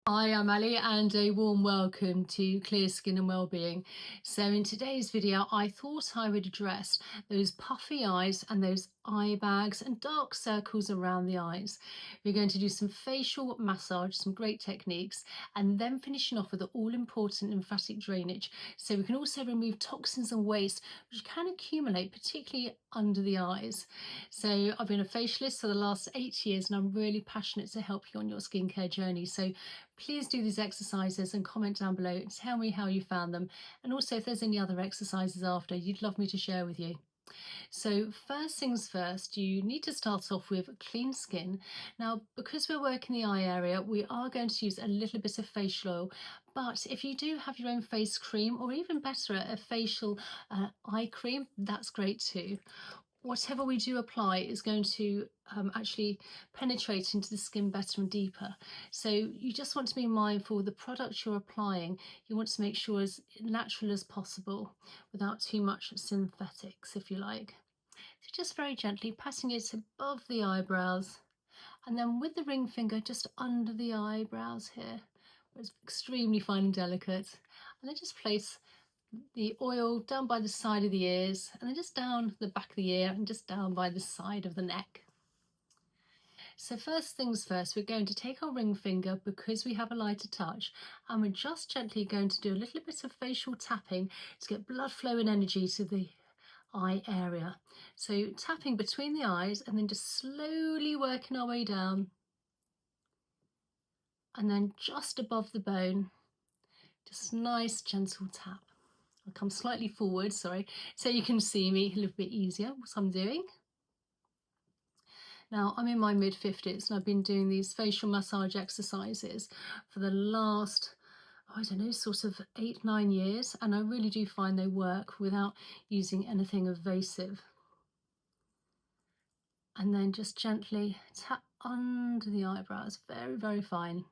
Hi, I'm Ali and a warm welcome to Clear Skin and Wellbeing. So in today's video, I thought I would address those puffy eyes and those eye bags and dark circles around the eyes. We're going to do some facial massage, some great techniques, and then finishing off with the all-important lymphatic drainage. So we can also remove toxins and waste which can accumulate, particularly under the eyes. So I've been a facialist for the last 8 years and I'm really passionate to help you on your skincare journey. So please do these exercises and comment down below and tell me how you found them, and also if there's any other exercises after you'd love me to share with you. So first things first, you need to start off with clean skin. Now, because we're working the eye area, we are going to use a little bit of facial oil, but if you do have your own face cream, or even better, a facial eye cream, that's great too. Whatever we do apply is going to actually penetrate into the skin better and deeper. So you just want to be mindful of the product you're applying. You want to make sure as natural as possible without too much synthetics, if you like. So just very gently patting it above the eyebrows, and then with the ring finger just under the eyebrows here, where it's extremely fine and delicate, and then just place the oil down by the side of the ears, and then just down the back of the ear and just down by the side of the neck. So first things first, we're going to take our ring finger, because we have a lighter touch, and we're just gently going to do a little bit of facial tapping to get blood flow and energy to the eye area. So tapping between the eyes and then just slowly working our way down, and then just above the bone, just nice gentle tap. I'll come slightly forward, sorry, so you can see me a little bit easier what I'm doing. Now, I'm in my mid-50s and I've been doing these facial massage exercises for the last, I don't know, sort of 8-9 years, and I really do find they work without using anything invasive. And then just gently tap under the eyebrows, very, very fine.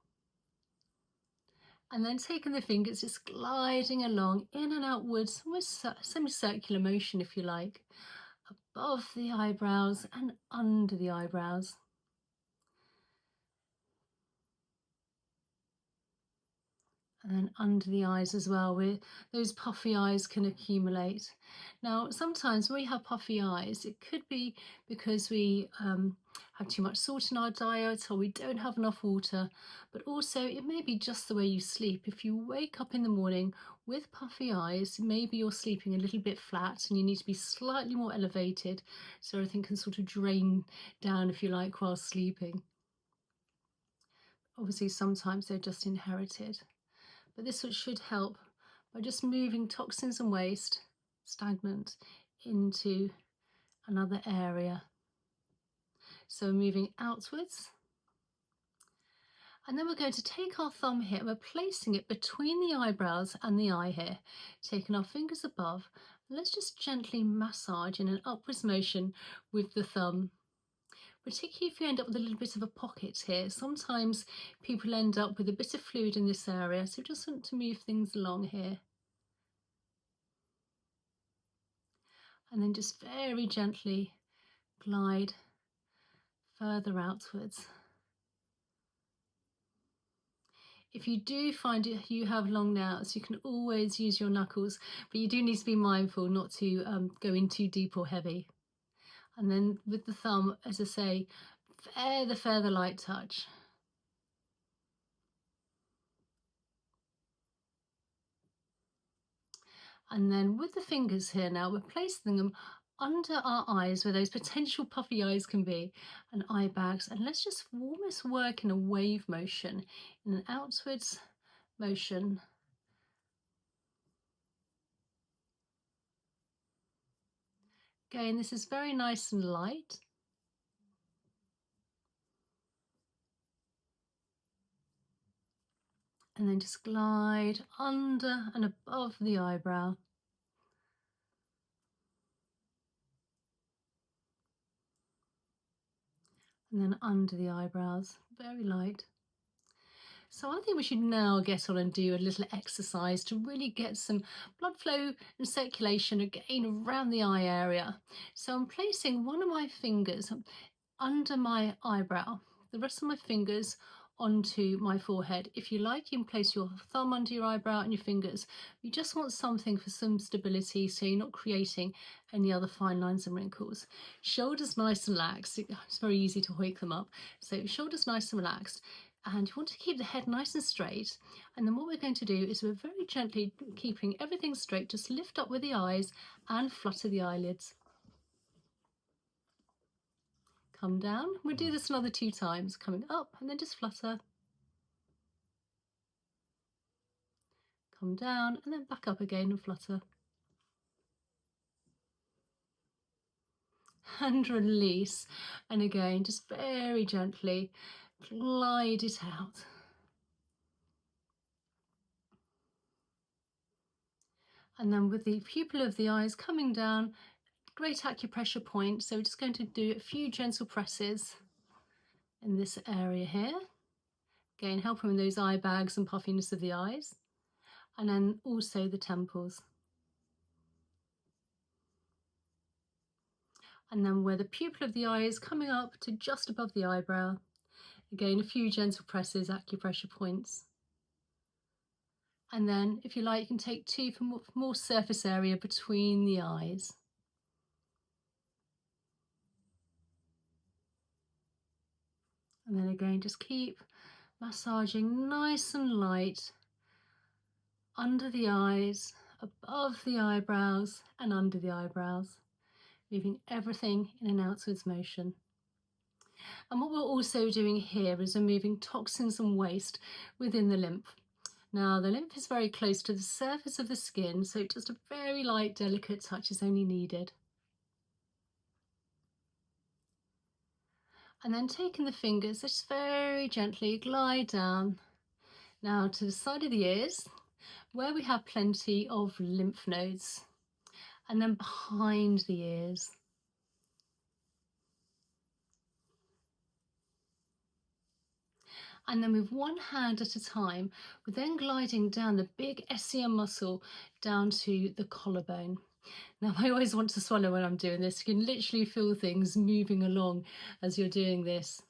And then taking the fingers, just gliding along in and outwards, almost semicircular motion if you like, above the eyebrows and under the eyebrows. And then under the eyes as well, where those puffy eyes can accumulate. Now, sometimes when we have puffy eyes, it could be because we have too much salt in our diet, or we don't have enough water, but also it may be just the way you sleep. If you wake up in the morning with puffy eyes, maybe you're sleeping a little bit flat and you need to be slightly more elevated so everything can sort of drain down, if you like, while sleeping. Obviously, sometimes they're just inherited. But this should help by just moving toxins and waste, stagnant, into another area. So moving outwards. And then we're going to take our thumb here, and we're placing it between the eyebrows and the eye here, taking our fingers above. And let's just gently massage in an upwards motion with the thumb. Particularly if you end up with a little bit of a pocket here. Sometimes people end up with a bit of fluid in this area, so just want to move things along here. And then just very gently glide further outwards. If you do find you have long nails, you can always use your knuckles, but you do need to be mindful not to go in too deep or heavy. And then with the thumb, as I say, further light touch. And then with the fingers here now, we're placing them under our eyes where those potential puffy eyes can be, and eye bags. And let's just almost work in a wave motion, in an outwards motion. Again, this is very nice and light. And then just glide under and above the eyebrow. And then under the eyebrows, very light. So I think we should now get on and do a little exercise to really get some blood flow and circulation again around the eye area. So I'm placing one of my fingers under my eyebrow, the rest of my fingers onto my forehead. If you like, you can place your thumb under your eyebrow and your fingers. You just want something for some stability so you're not creating any other fine lines and wrinkles. Shoulders nice and relaxed. It's very easy to wake them up. So shoulders nice and relaxed. And you want to keep the head nice and straight. And then what we're going to do is we're very gently keeping everything straight, just lift up with the eyes and flutter the eyelids. Come down. We'll do this another 2 times, coming up and then just flutter. Come down and then back up again and flutter. And release. And again, just very gently glide it out. And then with the pupil of the eyes coming down, great acupressure point. So we're just going to do a few gentle presses in this area here. Again, helping with those eye bags and puffiness of the eyes. And then also the temples. And then where the pupil of the eye is coming up to just above the eyebrow. Again, a few gentle presses, acupressure points. And then, if you like, you can take 2 for more surface area between the eyes. And then again, just keep massaging nice and light under the eyes, above the eyebrows and under the eyebrows, moving everything in an outwards motion. And what we're also doing here is removing toxins and waste within the lymph. Now, the lymph is very close to the surface of the skin, so just a very light, delicate touch is only needed. And then taking the fingers, just very gently glide down. Now to the side of the ears, where we have plenty of lymph nodes, and then behind the ears. And then with one hand at a time, we're then gliding down the big SCM muscle down to the collarbone. Now, I always want to swallow when I'm doing this. You can literally feel things moving along as you're doing this.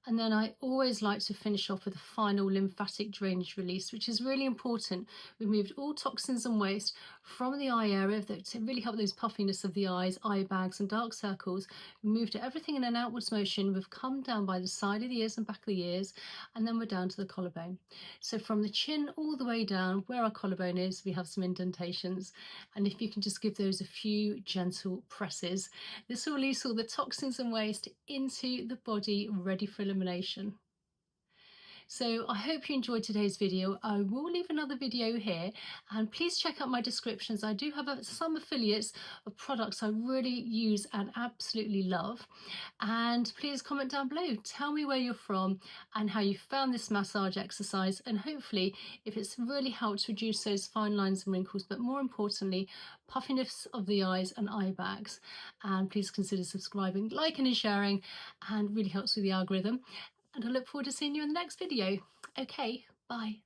And then I always like to finish off with a final lymphatic drainage release, which is really important. We've moved all toxins and waste from the eye area to really help those puffiness of the eyes, eye bags and dark circles. We moved everything in an outwards motion. We've come down by the side of the ears and back of the ears, and then we're down to the collarbone. So from the chin all the way down where our collarbone is, we have some indentations. And if you can just give those a few gentle presses, this will release all the toxins and waste into the body, ready for elimination. So I hope you enjoyed today's video. I will leave another video here, and please check out my descriptions. I do have some affiliates of products I really use and absolutely love. And please comment down below. Tell me where you're from and how you found this massage exercise, and hopefully if it's really helped reduce those fine lines and wrinkles, but more importantly, puffiness of the eyes and eye bags. And please consider subscribing, liking and sharing, and really helps with the algorithm. And I look forward to seeing you in the next video. Okay, bye.